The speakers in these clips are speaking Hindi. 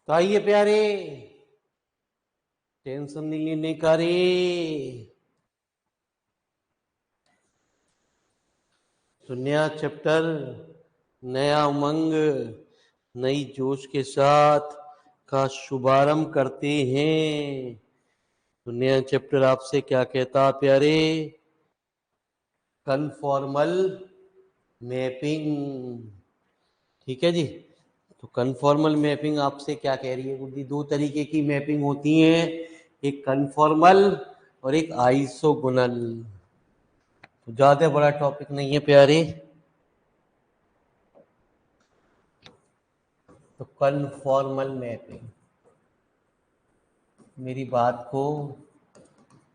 तो आइए प्यारे, टेंशन नहीं लेने का रे। तो नया चैप्टर, नया उमंग, नई जोश के साथ का शुभारंभ करते हैं। तो नया चैप्टर आपसे क्या कहता प्यारे? Conformal mapping. ठीक है जी। तो कन्फॉर्मल मैपिंग आपसे क्या कह रही है गुरु जी? दो तरीके की मैपिंग होती है, एक कन्फॉर्मल और एक आइसोगोनल। तो ज्यादा बड़ा टॉपिक नहीं है प्यारे। तो कन्फॉर्मल मैपिंग, मेरी बात को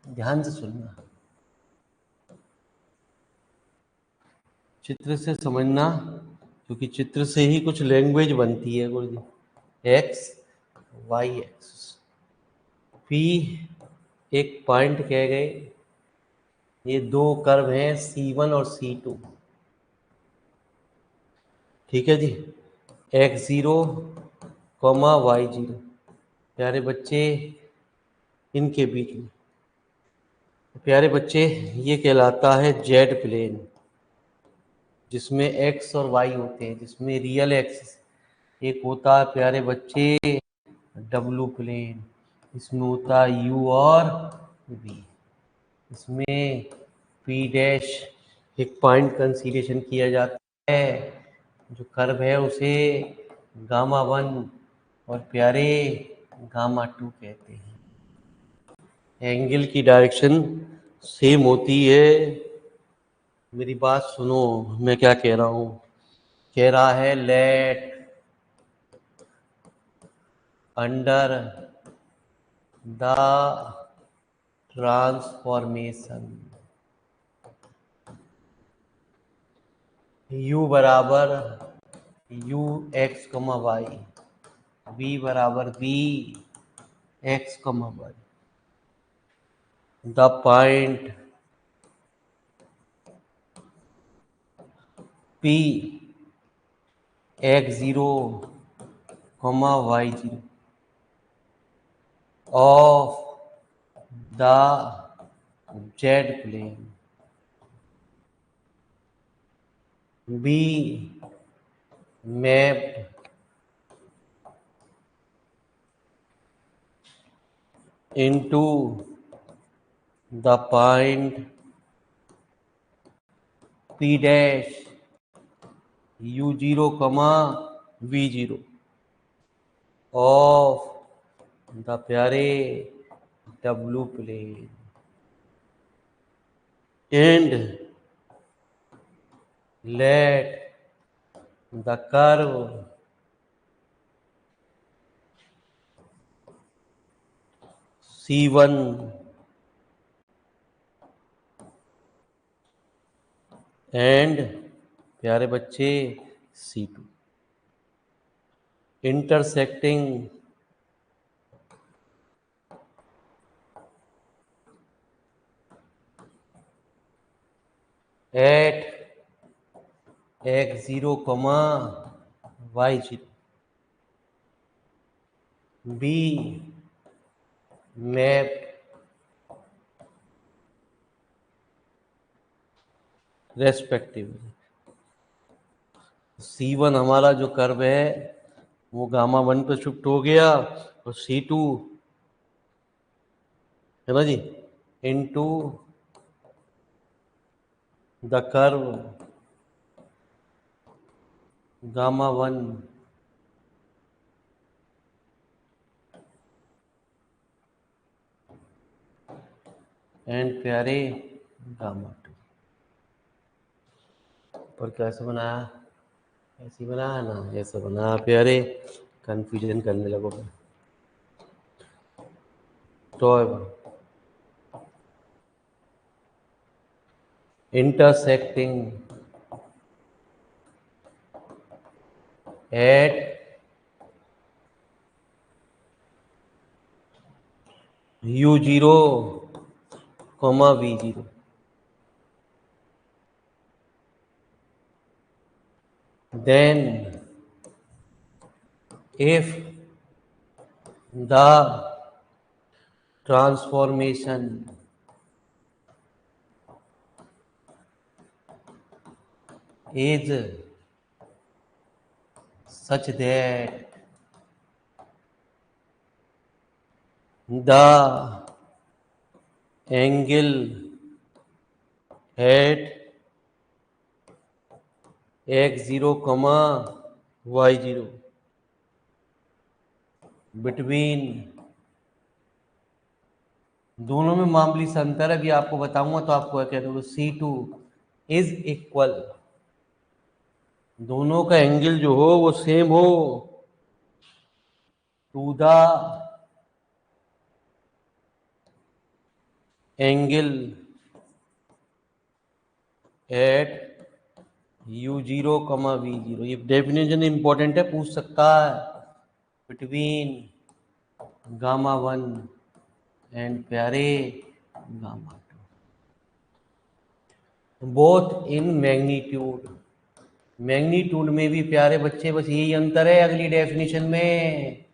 ध्यान से सुनना, चित्र से समझना, क्योंकि चित्र से ही कुछ लैंग्वेज बनती है गुरु जी। एक्स वाई एक्स पी एक पॉइंट कह गए, ये दो कर्व हैं C1 और C2। ठीक है जी। X0 Y0 प्यारे बच्चे, इनके बीच में प्यारे बच्चे ये कहलाता है जेड प्लेन, जिसमें एक्स और वाई होते हैं, जिसमें रियल एक्स एक होता है प्यारे बच्चे डब्लू प्लेन, इसमें होता है यू और वी, इसमें पी डैश एक पॉइंट कंसीडरेशन किया जाता है। जो कर्व है उसे गामा 1 और प्यारे गामा 2 कहते हैं। एंगल की डायरेक्शन सेम होती है। मेरी बात सुनो, मैं क्या कह रहा हूँ? कह रहा है let under the transformation u बराबर u x comma y, v बराबर v x comma y, the point p x0 y0 of the z plane be mapped into the point p dash u0 v0 of the प्यारे w plane and let the curve C1 and प्यारे बच्चे C2 intersecting at x0, y0 be mapped respectively। C1 हमारा जो कर्व है वो गामा 1 पे शिफ्ट हो गया, और C2 है ना जी, into the curve gamma 1 and प्यारे गामा 2। पर कैसे बनाया? ऐसे बनाया ना, ऐसे बनाया प्यारे, कंफ्यूजन करने लगो। तो intersecting at u0, v0 then if The transformation is such that the angle at x0 comma y0 between दोनों में मामूली सा अंतर है, अभी आपको बताऊंगा तो आपको क्या दोगे, C2 इज इक्वल, दोनों का एंगल जो हो वो सेम हो, to the angle eight u0 कमा v0। ये डेफिनेशन इंपॉर्टेंट है, पूछ सकता है, बिटवीन गामा 1 एंड प्यारे gamma 2 both in magnitude. Magnitude में भी प्यारे बच्चे बस यही अंतर है अगली डेफिनेशन में।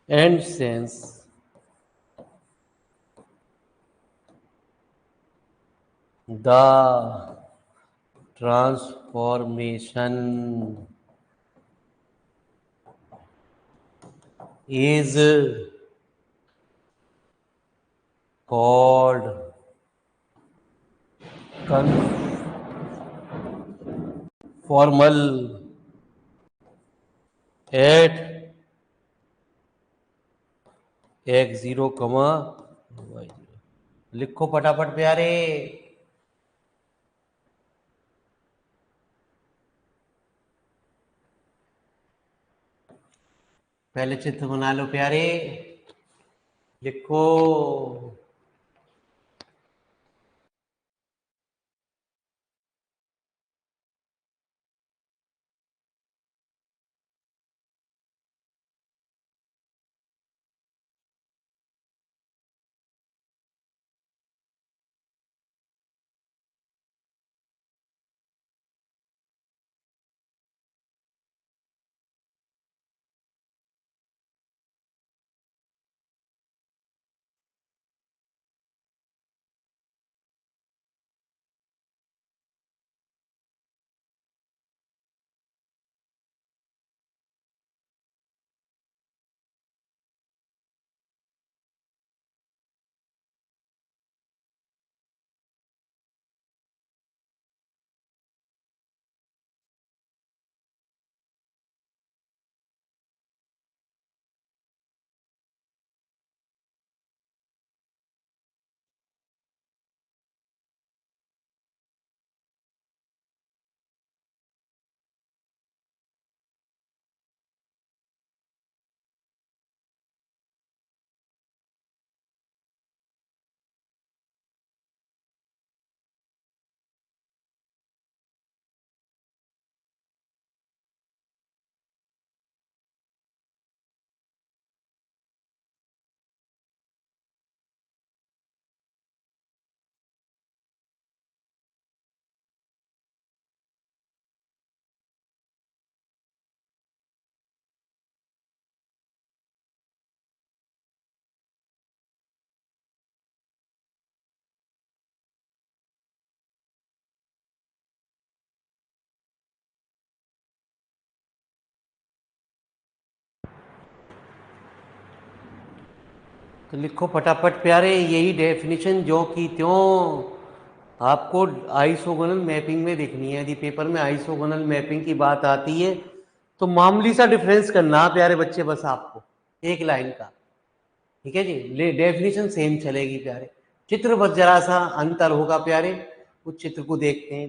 And sense the transformation is called conformal at x0 कमा y0। लिखो फटाफट प्यारे। पहले चित्र बना लो प्यारे, लिखो। तो लिखो फटाफट प्यारे, यही डेफिनेशन जो की त्यों आपको आइसोगोनल मैपिंग में देखनी है। यदि पेपर में आइसोगोनल मैपिंग की बात आती है तो मामूली सा डिफरेंस करना प्यारे बच्चे, बस आपको एक लाइन का, ठीक है जी। डेफिनेशन सेम चलेगी प्यारे, चित्र बस जरा सा अंतर होगा प्यारे। उस चित्र को देखते हैं।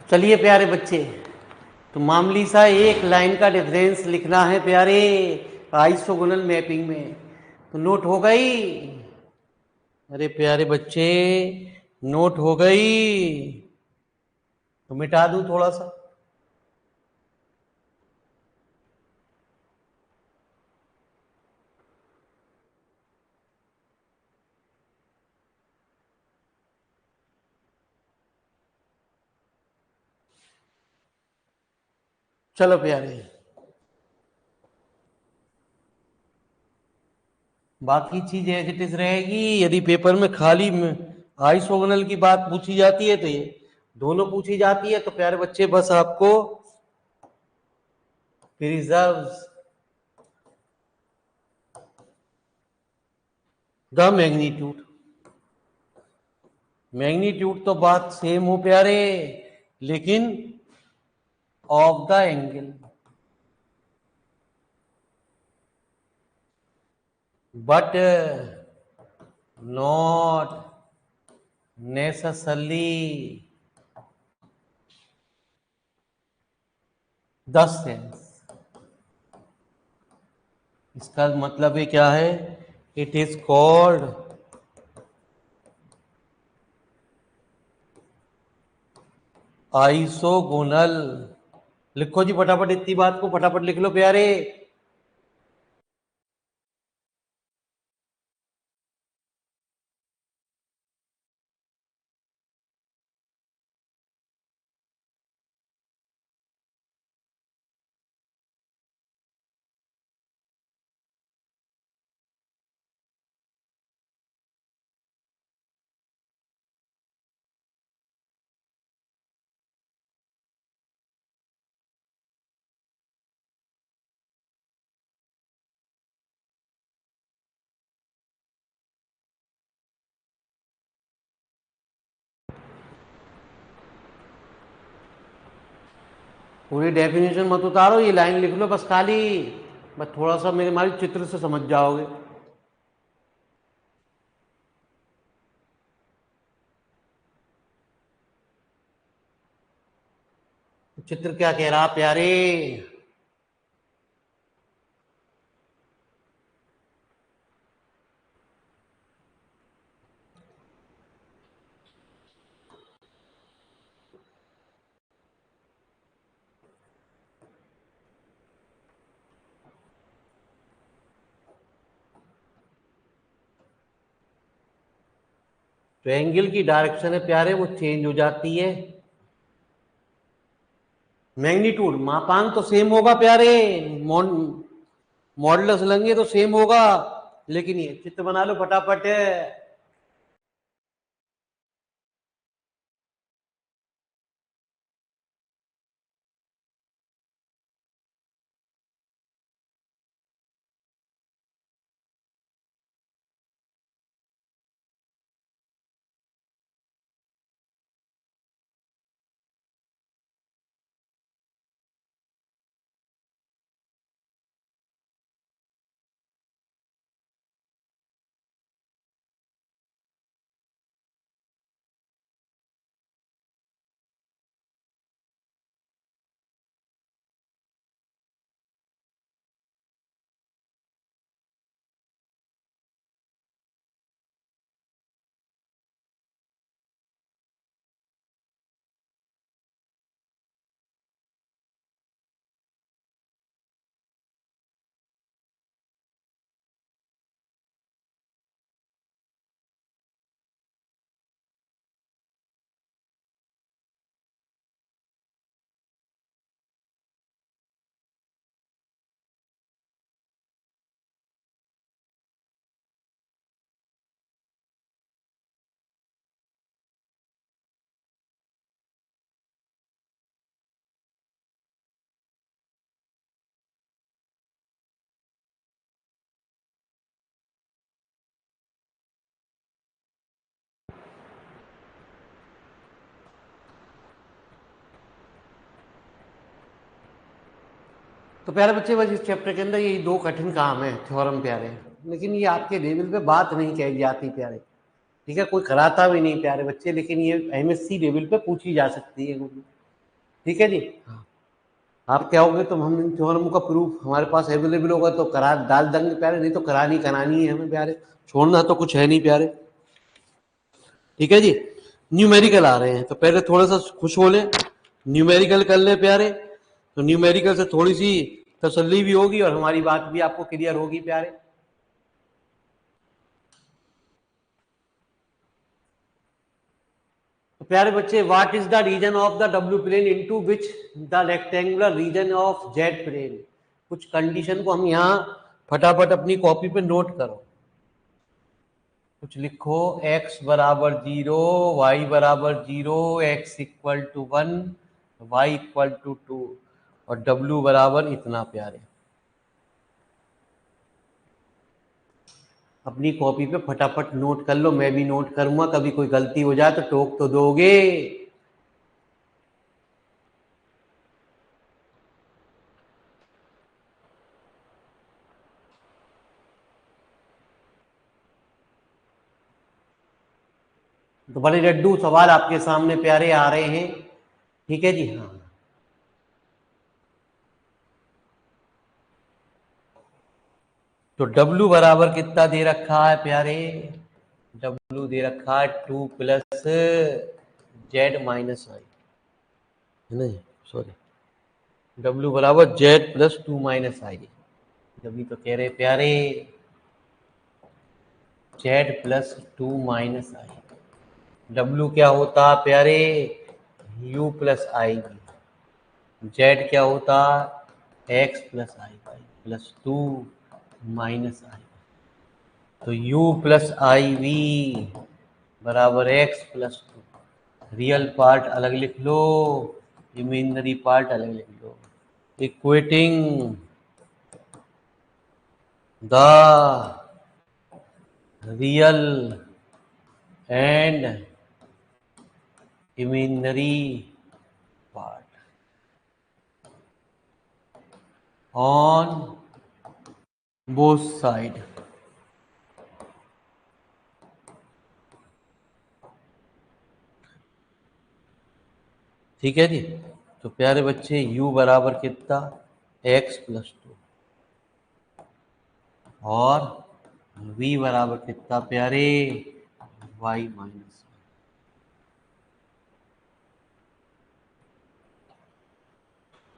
चलिए प्यारे बच्चे, तो मामूली सा एक लाइन का डिफरेंस लिखना है प्यारे आइसोगोनल मैपिंग में। तो नोट हो गई? अरे प्यारे बच्चे, नोट हो गई? तो मिटा दूं थोड़ा सा? चलो प्यारे, बाकी चीज एज इट इज रहेगी। यदि पेपर में खाली आइसोगोनल की बात पूछी जाती है तो ये दोनों पूछी जाती है, तो प्यारे बच्चे बस आपको प्रिजर्व्स द मैग्नीट्यूड, मैग्नीट्यूड तो बात सेम हो प्यारे, लेकिन of the angle, but not necessarily the sense. इसका मतलब ये क्या है? It is called isogonal. लिखो जी फटाफट, इतनी बात को फटाफट लिख लो प्यारे। पूरी डेफिनेशन मत उतारो, ये लाइन लिख लो बस खाली, बस थोड़ा सा मेरे हमारे चित्र से समझ जाओगे। चित्र क्या कह रहा प्यारे? तो एंगल की डायरेक्शन है प्यारे, वो चेंज हो जाती है। मैग्नीट्यूड मापांक तो सेम होगा प्यारे, मॉडुलस लेंगे तो सेम होगा, लेकिन ये चित्र बना लो फटाफट। तो प्यारे बच्चे, बस इस चैप्टर के अंदर यही दो कठिन काम है थ्योरम प्यारे, लेकिन ये आपके लेवल पे बात नहीं कही जाती प्यारे, ठीक है? कोई कराता भी नहीं प्यारे बच्चे, लेकिन ये MSc लेवल पे पूछी जा सकती है। ठीक है जी। आप क्या होगे तो हम इन थ्योरम का प्रूफ हमारे पास अवेलेबल होगा तो करा डाल देंगे प्यारे, नहीं तो करानी है हमें प्यारे, छोड़ना तो कुछ है नहीं प्यारे। ठीक है जी। न्यूमेरिकल आ रहे हैं तो पहले थोड़ा सा खुश हो ले, न्यूमेरिकल कर ले प्यारे, तो न्यूमेरिकल से थोड़ी सी तसल्ली भी होगी और हमारी बात भी आपको क्लियर होगी प्यारे। तो प्यारे बच्चे, what is the region of the डब्ल्यू plane into which the rectangular region of z plane. कुछ कंडीशन को हम यहाँ फटाफट अपनी कॉपी पे नोट करो, कुछ लिखो। x बराबर 0, y बराबर 0, x equal to 1, y equal to 2 और w बराबर इतना प्यारे। अपनी कॉपी पे फटाफट नोट कर लो, मैं भी नोट करूंगा, कभी कोई गलती हो जाए तो टोक तो दोगे। तो बड़े लड्डू सवाल आपके सामने प्यारे आ रहे हैं। ठीक है जी। हाँ, तो W बराबर कितना दे रखा है प्यारे? W दे रखा है 2 प्लस जेड माइनस आई, है ना? सॉरी, W बराबर जेड प्लस 2 माइनस आई। जब तो कह रहे प्यारे जेड प्लस 2 माइनस आई। W क्या होता प्यारे? U प्लस आई। जेड क्या होता? X plus I Y plus 2 minus I. तो u प्लस आई वी बराबर एक्स प्लस 2। रियल पार्ट अलग लिख लो, इमेजिनरी पार्ट अलग लिख लो। Equating the real and imaginary part on both side. ठीक है जी। तो प्यारे बच्चे u बराबर कितना? x प्लस 2 और v बराबर कितना प्यारे? y minus.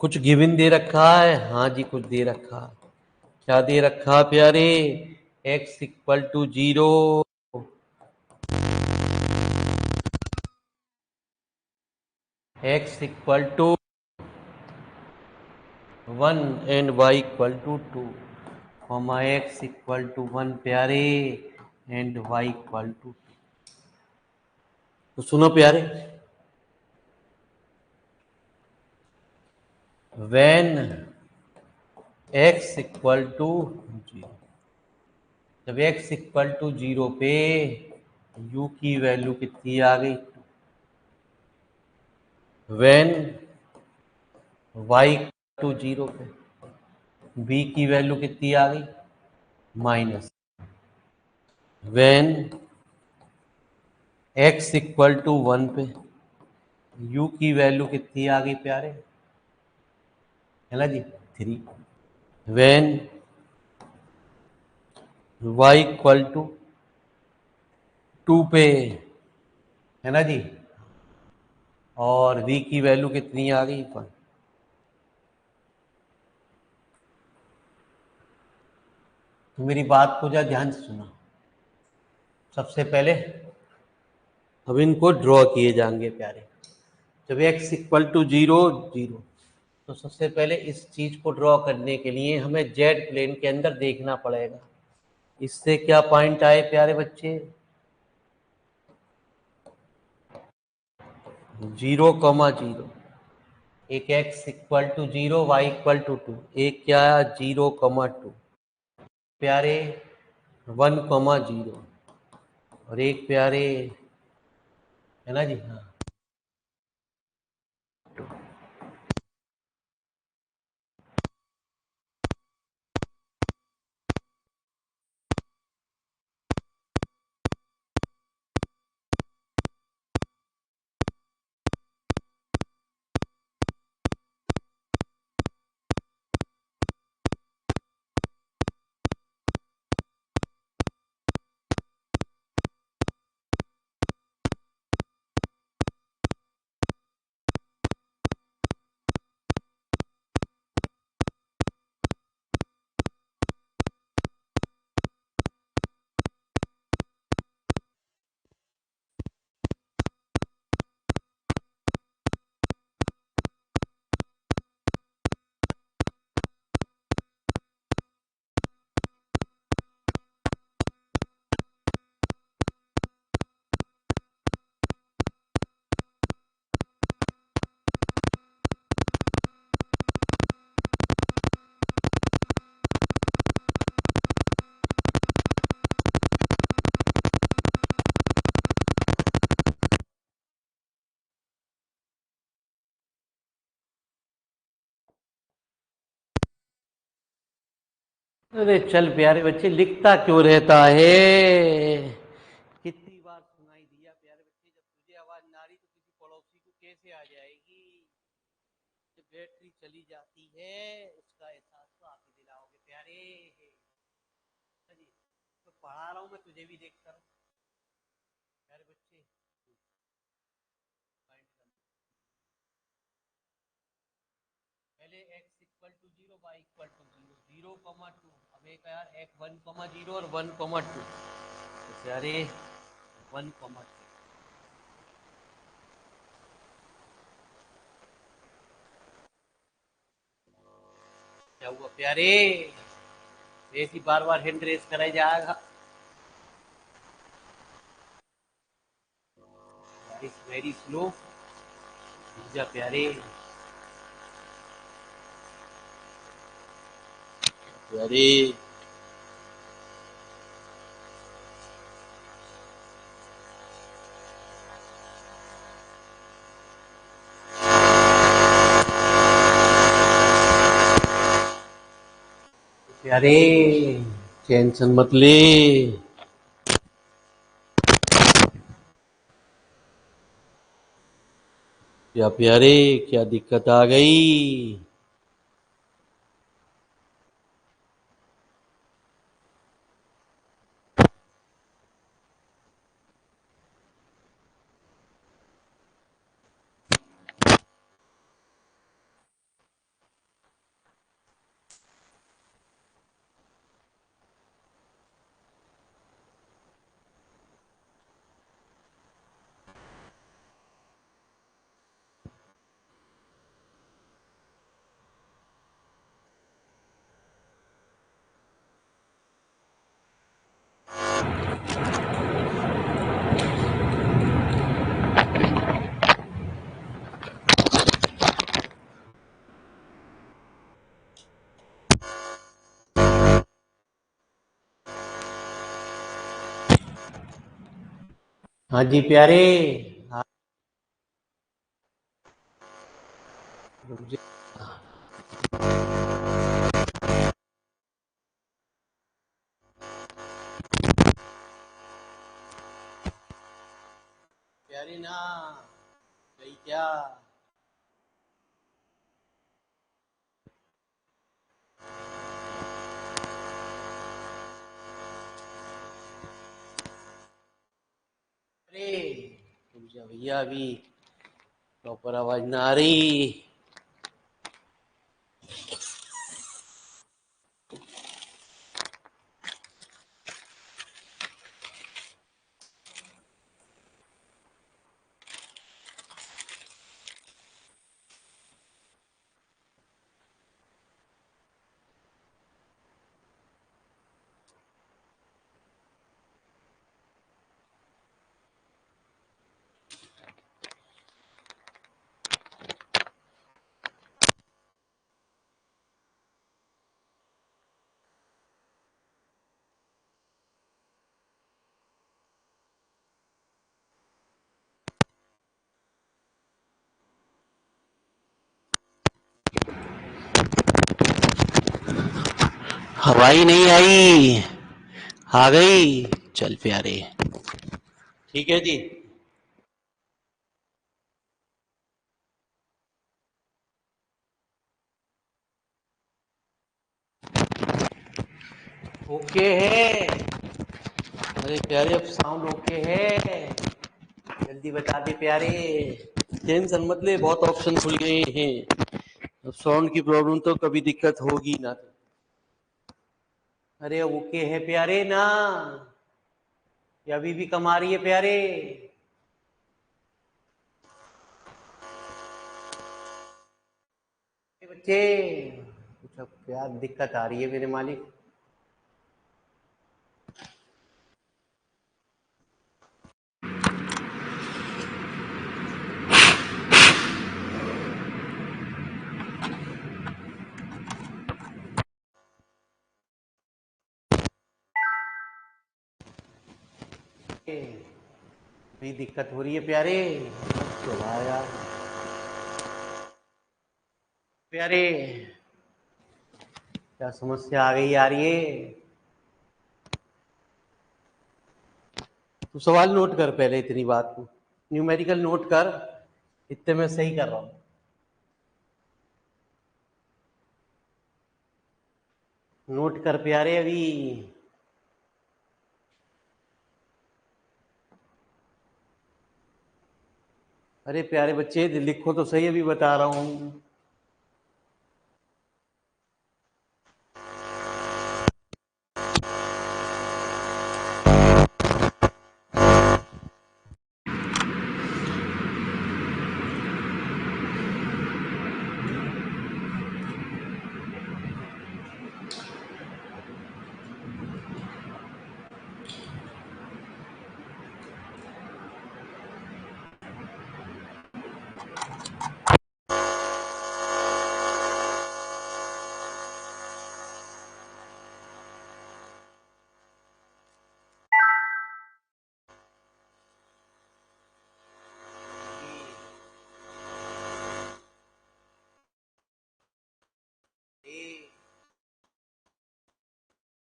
कुछ गिवन दे रखा है? हाँ जी, कुछ दे रखा। क्या दे रखा प्यारे? x equal to 0, x equal to 1 and y equal to 2, comma x equal to 1 प्यारे एंड y इक्वल टू 2। तो सुनो प्यारे, when x इक्वल टू 0, जब x इक्वल टू 0 पे u की वैल्यू कितनी आ गई? when y टू 0 पे b की वैल्यू कितनी आ गई? Minus. when x equal to 1 पे u की वैल्यू कितनी आ गई प्यारे? है ना जी, 3। when y इक्वल टू 2 पे, है ना जी, और v की वैल्यू कितनी आ गई? 1। तो मेरी बात को जरा ध्यान से सुना। सबसे पहले अब इनको ड्रॉ किए जाएंगे प्यारे। जब x इक्वल टू 0 0, तो सबसे पहले इस चीज को ड्रॉ करने के लिए हमें जेड प्लेन के अंदर देखना पड़ेगा। इससे क्या पॉइंट आए प्यारे बच्चे? 0,0। एक x equal to 0, y equal to 2, एक क्या 0,2 प्यारे, 1,0 और एक प्यारे, है ना जी। हाँ, अरे चल प्यारे बच्चे, लिखता क्यों रहता है? कितनी बार सुनाई दिया प्यारे बच्चे, जब तुझे आवाज ना आ रही तो किसी पड़ोसी को कैसे आ जाएगी? जब बैटरी चली जाती है उसका एहसास तो आप ही दिलाओगे प्यारे। जी, तो पढ़ा रहा हूँ मैं, तुझे भी देखता रहो प्यारे बच्चे। पहले x equal to zero, y equal to zero, 0,2। अब एक यार x 1,0 और 1,2, अरे 1,2 क्या हुआ प्यारे? ऐसी बार बार हैंड रेस कराई जाएगा? It's very slow. जा प्यारे, प्यारे प्यारे, टेंशन मत ले। क्या प्यारे, क्या दिक्कत आ गई? हाँ जी प्यारे। हाँ, रुक जा। प्यारे ना, गई क्या? अरे रुक जा भैया, अभी प्रॉपर आवाज ना आ रही। हवाई नहीं आई, आ गई। चल प्यारे, ठीक है जी। ओके है। अरे प्यारे, अब साउंड ओके है? जल्दी बता दे प्यारे। टेंशन मत ले, बहुत ऑप्शन खुल गए हैं। अब साउंड की प्रॉब्लम तो कभी दिक्कत होगी ना। अरे ओके है प्यारे ना, ये अभी भी कम आ रही है प्यारे? बच्चे कुछ अब क्या दिक्कत आ रही है मेरे मालिक? भी दिक्कत हो रही है प्यारे? तो यार प्यारे, क्या समस्या आ गई यार ये? तू सवाल नोट कर पहले, इतनी बात को न्यूमेरिकल नोट कर, इतने में सही कर रहा हूं। नोट कर प्यारे अभी। अरे प्यारे बच्चे लिखो तो सही, अभी बता रहा हूं।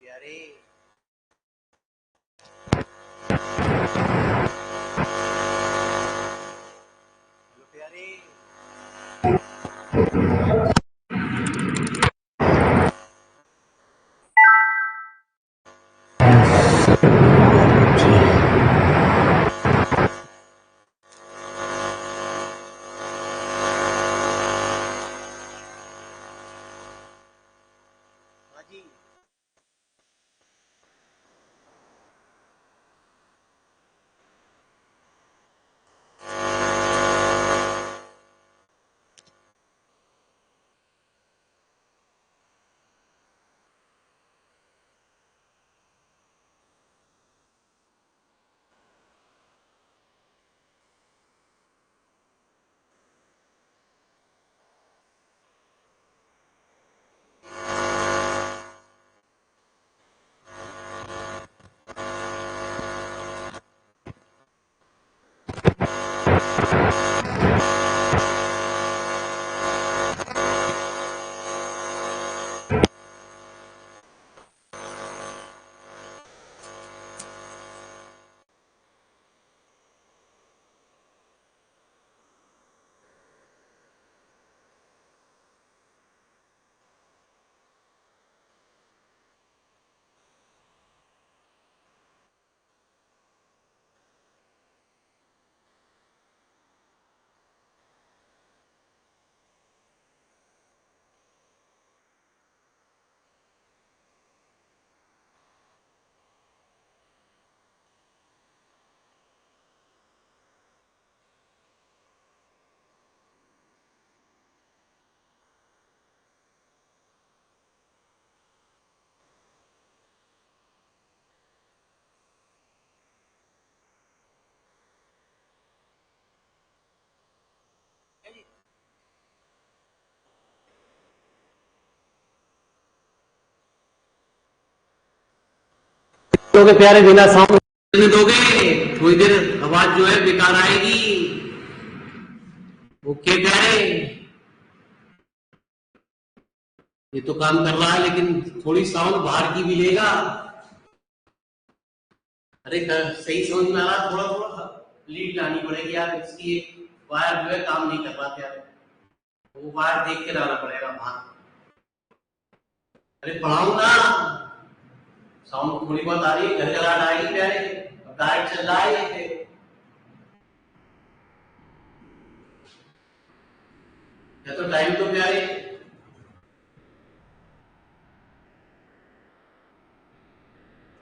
प्यारे प्यारे हाँ जी। दोगे प्यारे, बिना साउंड चलने दोगे? थोड़ी देर आवाज जो है बेकार आएगी। ओके प्यारे, ये तो काम कर रहा है, लेकिन थोड़ी साउंड बाहर की भी लेगा। अरे सही समझ में आ रहा, थोड़ा थोड़ा लीड लानी पड़ेगी यार, इसकी वायर जो है काम नहीं कर रहा प्यारे, वो वायर देख के लाना पड़ेगा बाहर। अरे पढ़ाऊं ना, साउंड थोड़ी बहुत आ रही है, घरघराहट आएगी प्यारे, डायरेक्ट चल रहा है ये। या तो टाइम तो प्यारे,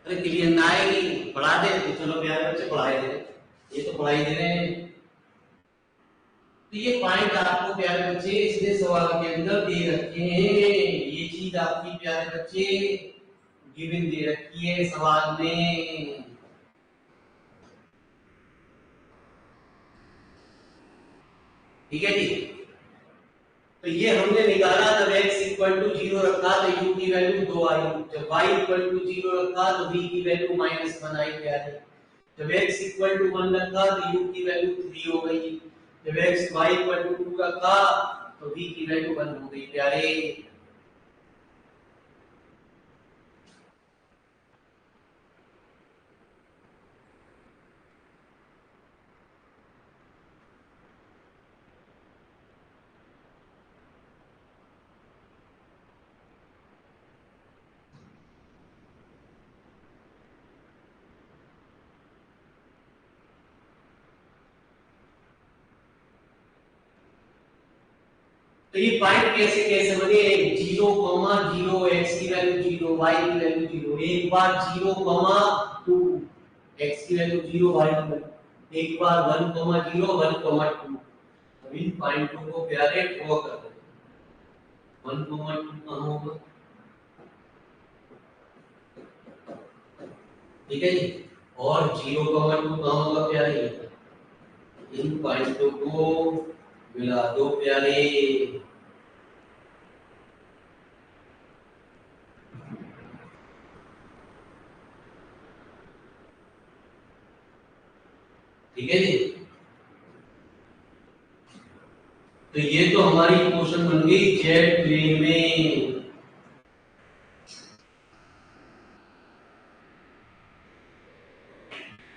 अरे क्लियर ना आएगी, पढ़ा दे तो चलो प्यारे बच्चे, पढ़ाई दे, ये तो पढ़ाई दे रहे हैं। तो ये पॉइंट आपको प्यारे बच्चे इसने सवाल के अंदर दे रखे हैं, ये चीज आपकी प्यारे बच्चे गिवन दे रखी है सवाल में। ठीक है जी। तो ये हमने निकाला, जब x इक्वल टू 0 रखा तो u की वैल्यू 2 आई, जब y इक्वल टू 0 रखा तो v की वैल्यू -1 आई प्यारे, जब x इक्वल टू 1 रखा तो u की वैल्यू 3 हो गई, जब x y इक्वल टू 2 रखा तो v की वैल्यू 1 हो गई प्यारे। तो ये पॉइंट कैसे कैसे बने, 0,0 x की वैल्यू 0 y की वैल्यू 0, एक बार 0,2 x की वैल्यू 0 y की वैल्यू, एक बार 1,0 1,2। अब इन पॉइंटों को प्यारे ड्रॉ कर दो। 1,2 कहां होगा, ठीक है जी, और 0,2 कहां होगा प्यारे, इन पॉइंटों को मिला दो प्यारे। ठीक है जी, तो ये तो हमारी इक्वेशन बन गई जेड प्लेन में।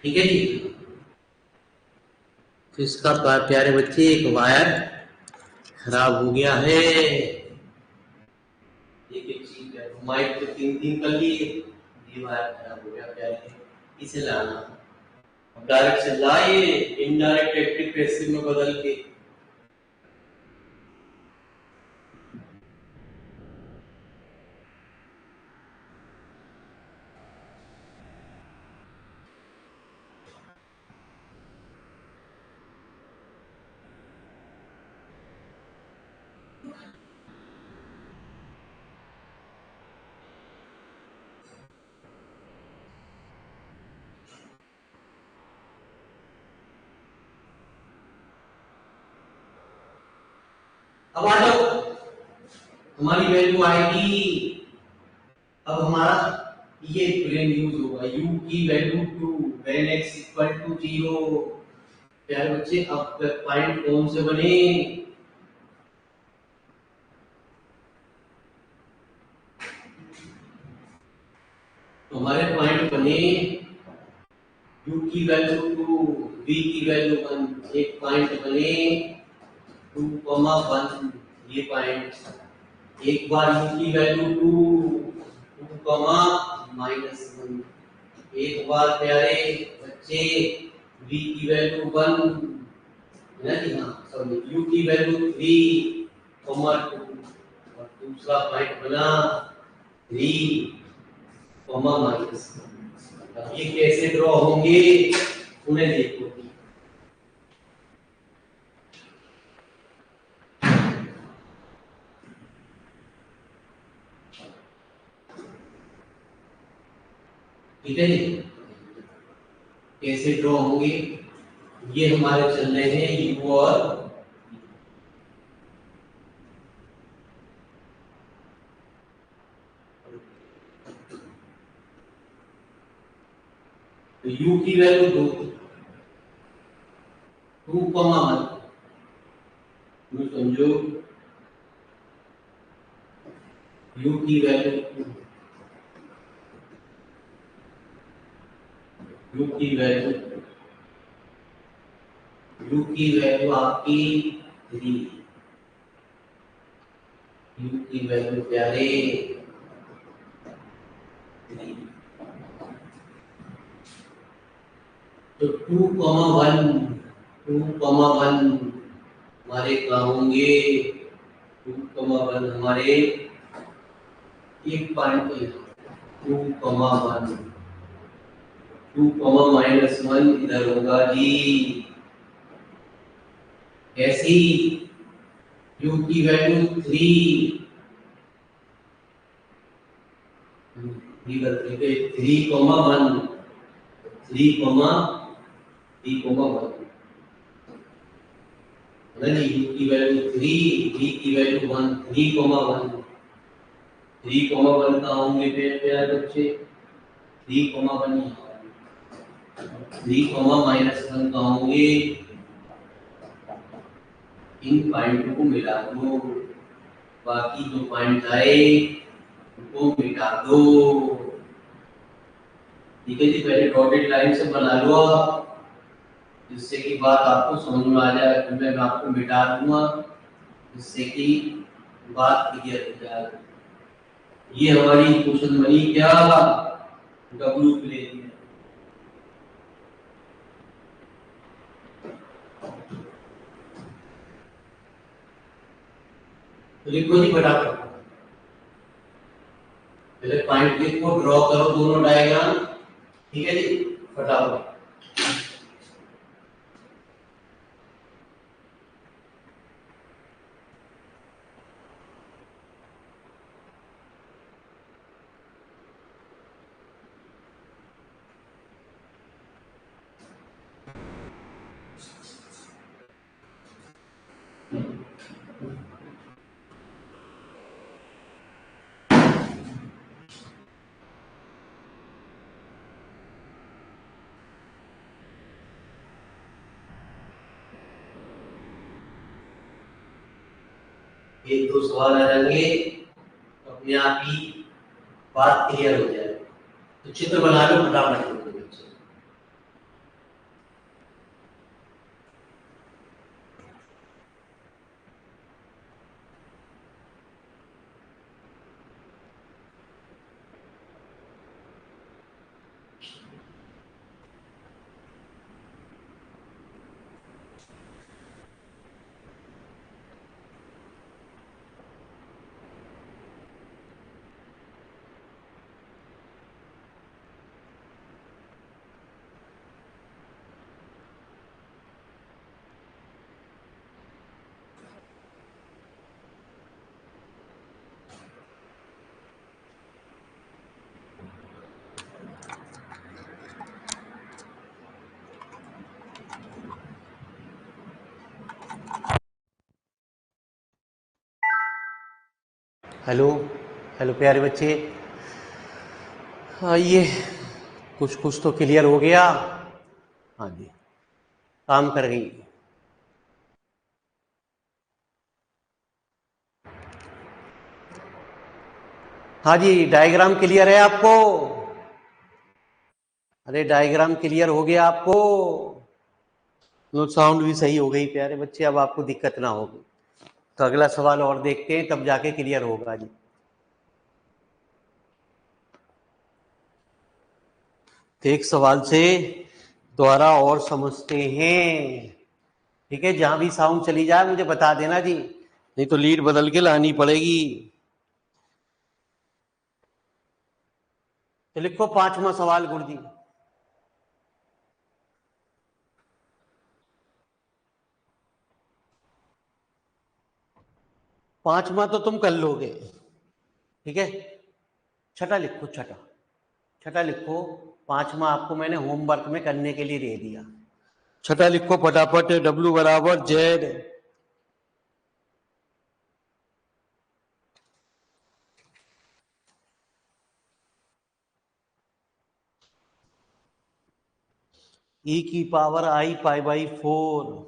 ठीक है जी, तो इसका प्यारे बच्चे एक वायर खराब हो गया है। एक एक चीज है, माइक तो तीन तीन कर लिए, ये वायर खराब हो गया प्यारे, इसे लाना। डायरेक्ट से लाए, इनडायरेक्ट एक्टिव पैसिव में बदल के। अब आ जाओ, हमारी वैल्यू आएगी, अब हमारा ये प्लेन यूज होगा, u की value 2 when x equal to 0। प्यारे बच्चे अब पॉइंट कौन से बने, तो हमारे पॉइंट बने u की वैल्यू 2 v की वैल्यू 1, एक पॉइंट बने 2,1, ये पॉइंट एक बार u की वैल्यू 2,-1, एक बार प्यारे बच्चे v की वैल्यू 1 है ना जी, हाँ सॉरी u की वैल्यू 3,2, और दूसरा पॉइंट बना 3,-। अब ये कैसे ड्रॉ होंगे उन्हें देखो। ठीक है जी, कैसे ड्रॉ होंगे, ये हमारे चल रहे हैं u और तो u की वैल्यू 2,1, समझो u की वैल्यू 2, u की वैल्यू आपकी 3, u की वैल्यू प्यारे 3, तो 2,1 हमारे क्या होंगे, 2,1 हमारे एक पॉइंट पे 2,1, 2,-1 इधर होगा जी। ऐसी u की वैल्यू 3, 3,1, 3,1 नहीं, u की वैल्यू 3, v की वैल्यू 1, 3,1, 3,1 का होंगे प्यारे बच्चे, 3,1, 3,-1 का होंगे, इन पॉइंटों को मिला दो, बाकी जो पॉइंट आए उनको मिटा दो। ठीक है जी, पहले डॉटेड लाइन से बना लो आप, जिससे कि बात आपको समझ में आ जाए, फिर मैं आपको मिटा दूंगा जिससे कि बात क्लियर हो जाए। ये हमारी क्वेश्चन बनी क्या, डब्ल्यू प्लेन में। तो लिखो जी फटाफट, पहले पॉइंट लिखो, ड्रॉ करो दोनों डायग्राम, ठीक है जी, फटाफट। एक दो सवाल आ जाएंगे तो अपने आप ही बात क्लियर हो जाएगी। तो चित्र बना लो फटाफट। हेलो हेलो प्यारे बच्चे, आइए, कुछ कुछ तो क्लियर हो गया। हाँ जी, काम कर गई। हाँ जी, डायग्राम क्लियर है आपको? अरे डायग्राम क्लियर हो गया आपको? साउंड भी सही हो गई प्यारे बच्चे, अब आपको दिक्कत ना होगी। तो अगला सवाल और देखते हैं, तब जाके क्लियर होगा जी। तो एक सवाल से दोबारा और समझते हैं, ठीक है? जहां भी साउंड चली जाए मुझे बता देना जी, नहीं तो लीड बदल के लानी पड़ेगी। तो लिखो 5वां सवाल गुरुजी। 5वां तो तुम कर लोगे, ठीक है? छठा लिखो, छठा छठा लिखो। 5वां आपको मैंने होमवर्क में करने के लिए दे दिया। छठा लिखो फटाफट, W बराबर जेड ई की पावर आई पाई बाई 4।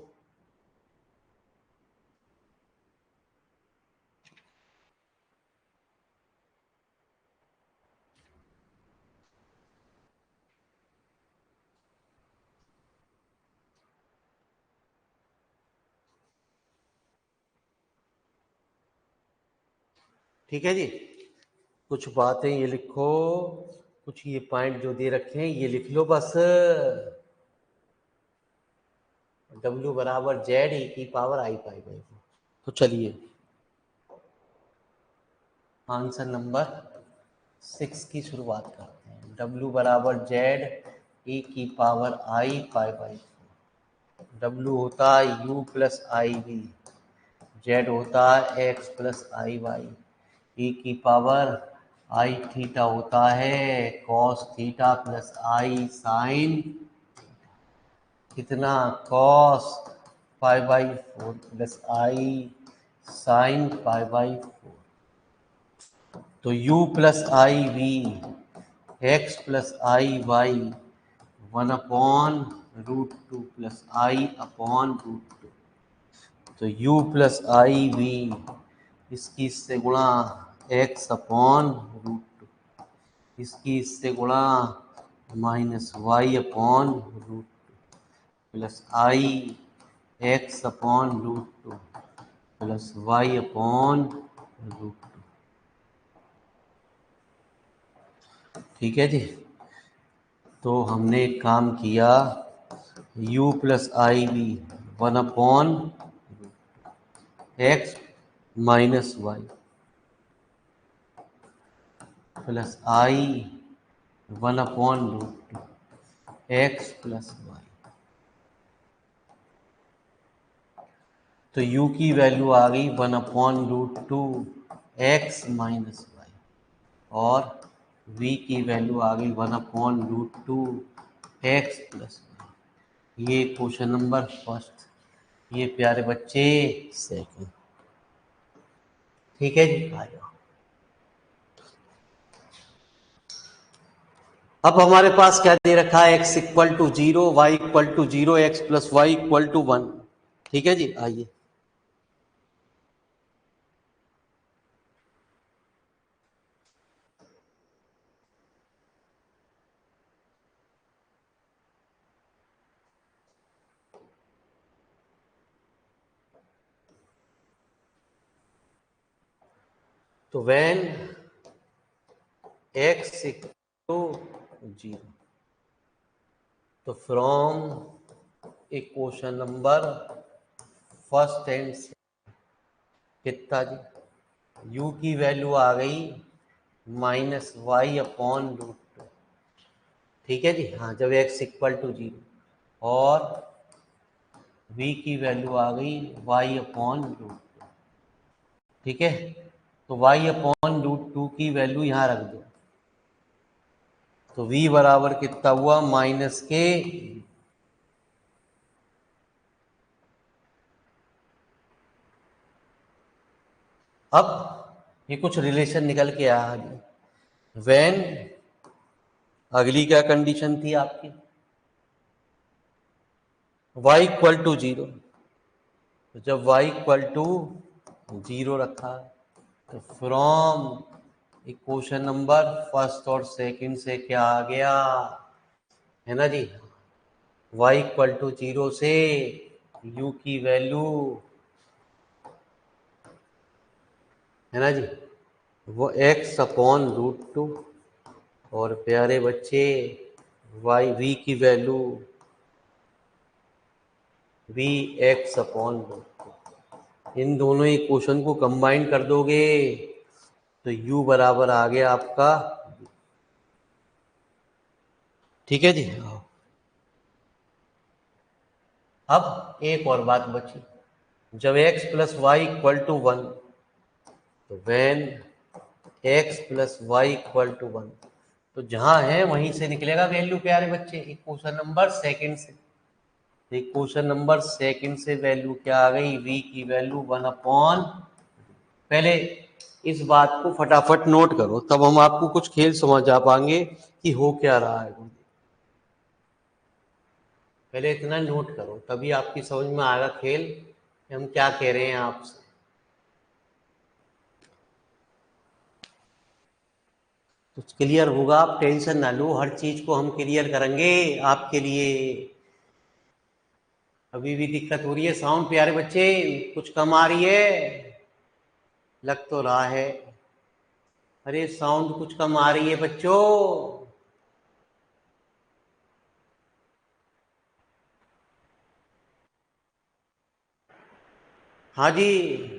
ठीक है जी, कुछ बातें ये लिखो, कुछ ये पॉइंट जो दे रखे हैं ये लिख लो बस। W बराबर जेड ई की पावर आई पाई बाई 4। तो चलिए आंसर नंबर 6 की शुरुआत करते हैं। W बराबर जेड ई की power I pi by 4। W होता है U plus I V, Z होता है X plus I Y, E की पावर आई थीटा होता है cos theta plus I sine, कितना cos pi by 4 plus I sine pi by 4। तो u plus I V X plus I Y 1/√2 plus I upon √2। तो u प्लस आई वी इसकी इससे गुणा एक्स अपॉन √2, इसकी इससे गुणा minus Y upon √2 plus I X upon √2 plus Y upon √2। ठीक है जी, तो हमने एक काम किया, u प्लस आई वी 1/एक्स minus Y plus I 1/√2 X plus Y. तो u की वैल्यू आ गई 1/√2 एक्स माइनस वाई, और v की वैल्यू आ गई 1/√2 एक्स प्लस वाई। ये क्वेश्चन नंबर फर्स्ट, ये प्यारे बच्चे सेकंड। ठीक है जी, आ जाओ। अब हमारे पास क्या दे रखा है, x equal to 0, y equal to 0, X plus Y equal to 1। ठीक है जी, आइए। तो व्हेन x इक्वल टू 0, तो from equation number first and कितना जी, u की वैल्यू आ गई -y/√2। ठीक है जी, हाँ, जब x इक्वल टू 0, और v की वैल्यू आ गई y/√2। ठीक है, तो y/√2 की वैल्यू यहाँ रख दो, तो v बराबर कितना हुआ, माइनस के। अब ये कुछ रिलेशन निकल के आया है। व्हेन, अगली क्या कंडीशन थी आपकी, y इक्वल टू 0, तो जब y इक्वल टू 0 रखा, तो फ्रॉम इक्वेशन नंबर फर्स्ट और सेकंड से क्या आ गया, है ना जी, y इक्वल टू 0 से u की वैल्यू, है ना जी, वो x/√2, और प्यारे बच्चे v की वैल्यू x/√2। इन दोनों इक्वेशन को कंबाइन कर दोगे तो u बराबर आ गया आपका। ठीक है जी। अब एक और बात बची, जब x plus Y equal to 1, तो when x plus Y equal to 1, तो जहां है वहीं से निकलेगा वैल्यू प्यारे बच्चे, इक्वेशन नंबर सेकंड से। इक्वेशन नंबर सेकंड से वैल्यू क्या आ गई, v की वैल्यू 1/, पहले इस बात को फटाफट नोट करो, तब हम आपको कुछ खेल समझ आ पाएंगे कि हो क्या रहा है। पहले इतना नोट करो, तभी आपकी समझ में आएगा खेल कि हम क्या कह रहे हैं आपसे। तो क्लियर होगा, आप टेंशन ना लो, हर चीज को हम क्लियर करेंगे आपके लिए। अभी भी दिक्कत हो रही है, साउंड प्यारे बच्चे कुछ कम आ रही है, लग तो रहा है। अरे साउंड कुछ कम आ रही है बच्चों। हाँ जी।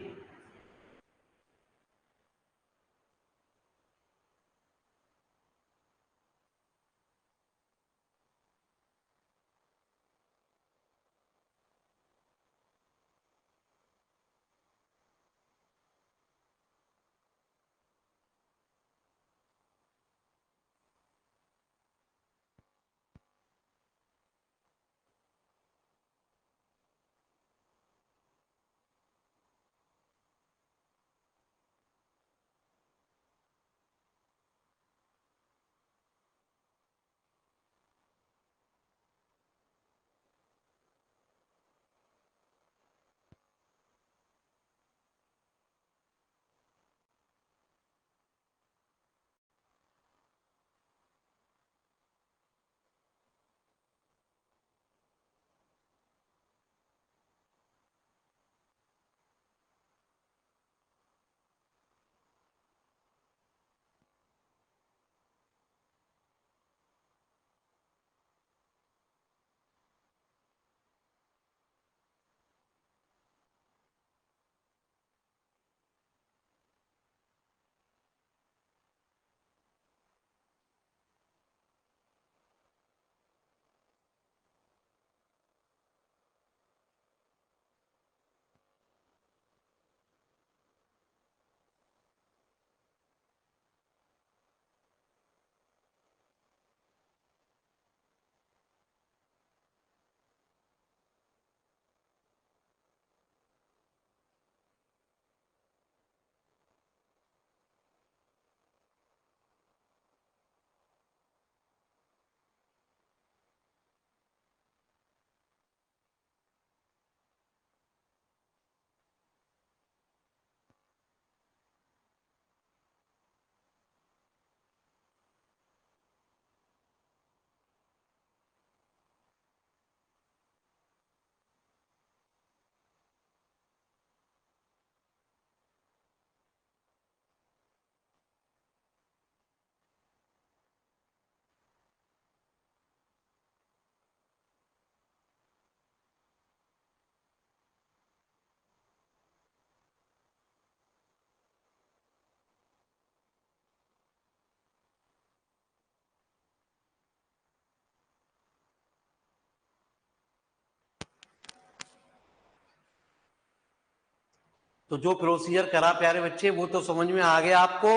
तो जो प्रोसीजर करा प्यारे बच्चे वो तो समझ में आ गया आपको।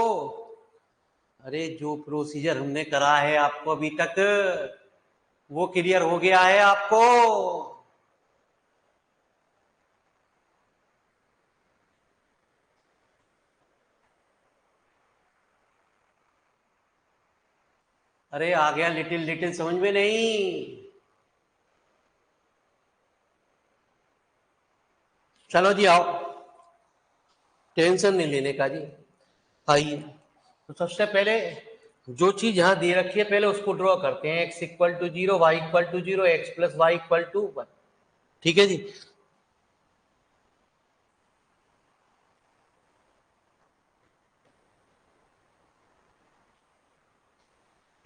अरे जो प्रोसीजर हमने करा है आपको अभी तक वो क्लियर हो गया है आपको। अरे आ गया लिटिल लिटिल समझ में नहीं। चलो जी आओ, टेंशन नहीं लेने का जी। आइए, तो सबसे पहले जो चीज यहां दे रखी है पहले उसको ड्रॉ करते हैं। X equal to zero, Y equal to zero, X plus Y equal to one. ठीक है जी।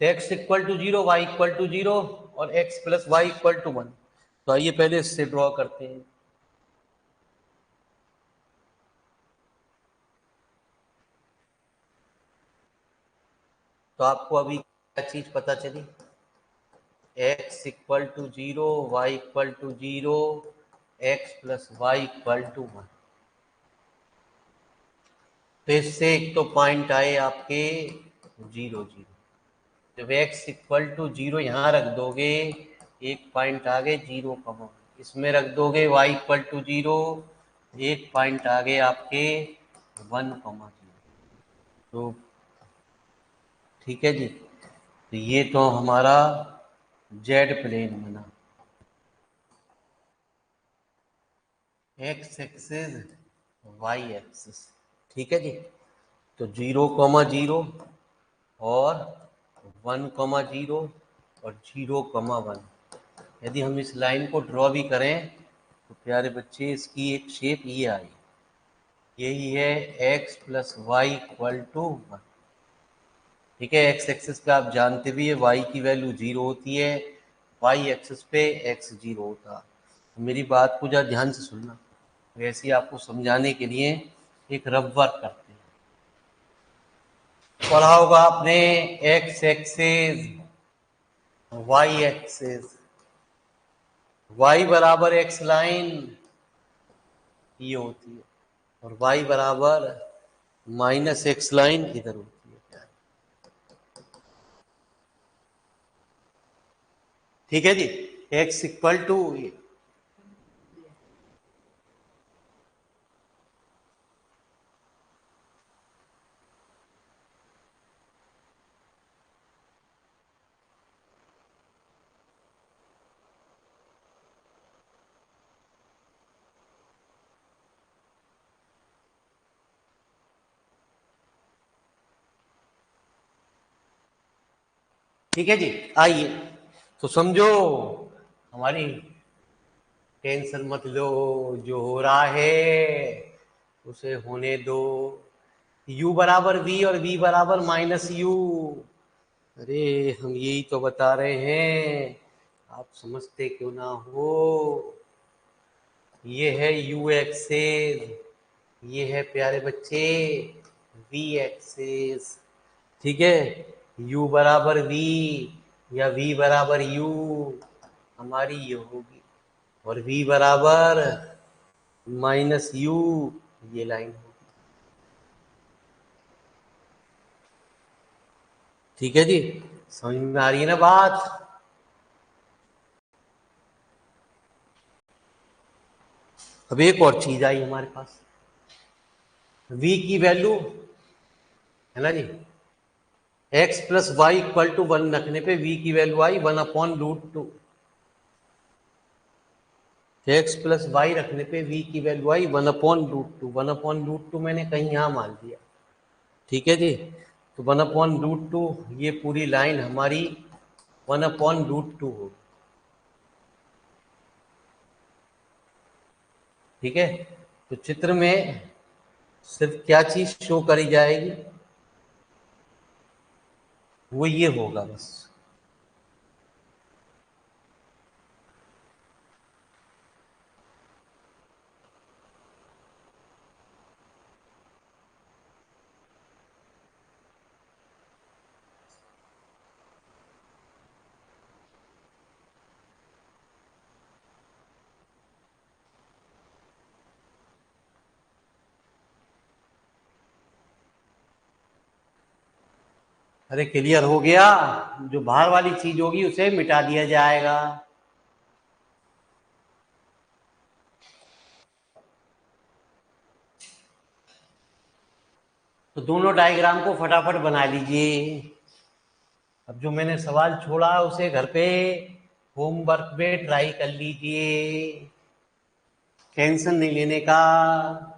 X equal to zero, Y equal to zero और X plus Y equal to one. तो आइए पहले इससे ड्रॉ करते हैं। तो आपको अभी क्या चीज पता चली? X equal to zero, Y equal to zero, X plus Y equal to one. तो इससे एक तो पॉइंट आए आपके जीरो जीरो। जब एक्स इक्वल टू जीरो यहाँ रख दोगे एक पॉइंट आ गए जीरो कमा, इसमें रख दोगे वाई इक्वल टू जीरो, एक पॉइंट आ गए आपके वन कमा जीरो। तो ठीक है जी। तो ये तो हमारा जेड प्लेन बना, एक्स एक्सिस वाई एक्सिस। ठीक है जी। तो जीरो कॉमा जीरो और वन कॉमा जीरो और जीरो कॉमा वन। यदि हम इस लाइन को ड्रॉ भी करें तो प्यारे बच्चे इसकी एक शेप ये आई, यही है X plus Y equal to one. ठीक है, एक्स एक्सिस पे आप जानते भी है वाई की वैल्यू जीरो होती है, वाई एक्सिस पे एक्स जीरो होता है। मेरी बात को जरा ध्यान से सुनना, वैसे ही आपको समझाने के लिए एक रफ वर्क करते हैं। पढ़ा होगा आपने X axis, Y axis, Y बराबर एक्स लाइन ये होती है और वाई बराबर माइनस एक्स लाइन इधर होती है। ठीक है जी। एक्स इक्वल टू, ठीक है जी। आइए तो समझो, हमारी टेंशन मत लो, जो हो रहा है उसे होने दो। u बराबर v और v बराबर माइनस यू। अरे हम यही तो बता रहे हैं, आप समझते क्यों ना हो। ये है u एक्सेस, ये है प्यारे बच्चे v एक्सेस। ठीक है, u बराबर v या v बराबर u हमारी ये होगी, और v बराबर माइनस यू ये लाइन होगी। ठीक है जी, समझ में आ रही है ना बात? अब एक और चीज आई हमारे पास, v की वैल्यू है ना जी, x plus Y equal to one रखने पे v की वैल्यू आई one upon root two. X plus Y रखने पे v की वैल्यू आई one upon root two. One upon root two मैंने कहीं यहाँ मान दिया। ठीक है जी। तो वन अपॉन रूट टू ये पूरी लाइन हमारी वन अपॉन रूट टू हो। ठीक है, तो चित्र में सिर्फ क्या चीज शो करी जाएगी, वो ये होगा बस। अरे क्लियर हो गया, जो बाहर वाली चीज होगी उसे मिटा दिया जाएगा। तो दोनों डायग्राम को फटाफट बना लीजिए। अब जो मैंने सवाल छोड़ा उसे घर पे होमवर्क में ट्राई कर लीजिए, टेंशन नहीं लेने का।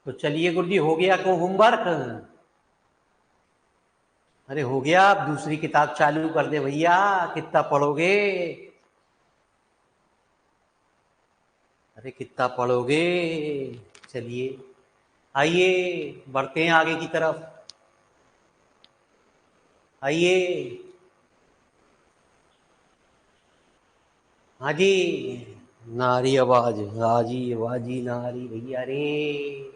तो चलिए गुरुजी, हो गया को होमवर्क? अरे हो गया, आप दूसरी किताब चालू कर दे भैया, कितना पढ़ोगे? अरे कितना पढ़ोगे? चलिए आइए, बढ़ते हैं आगे की तरफ। आइए। हाँ जी, नारी आवाज, हाँ जी आवाजी नारी भैया रे।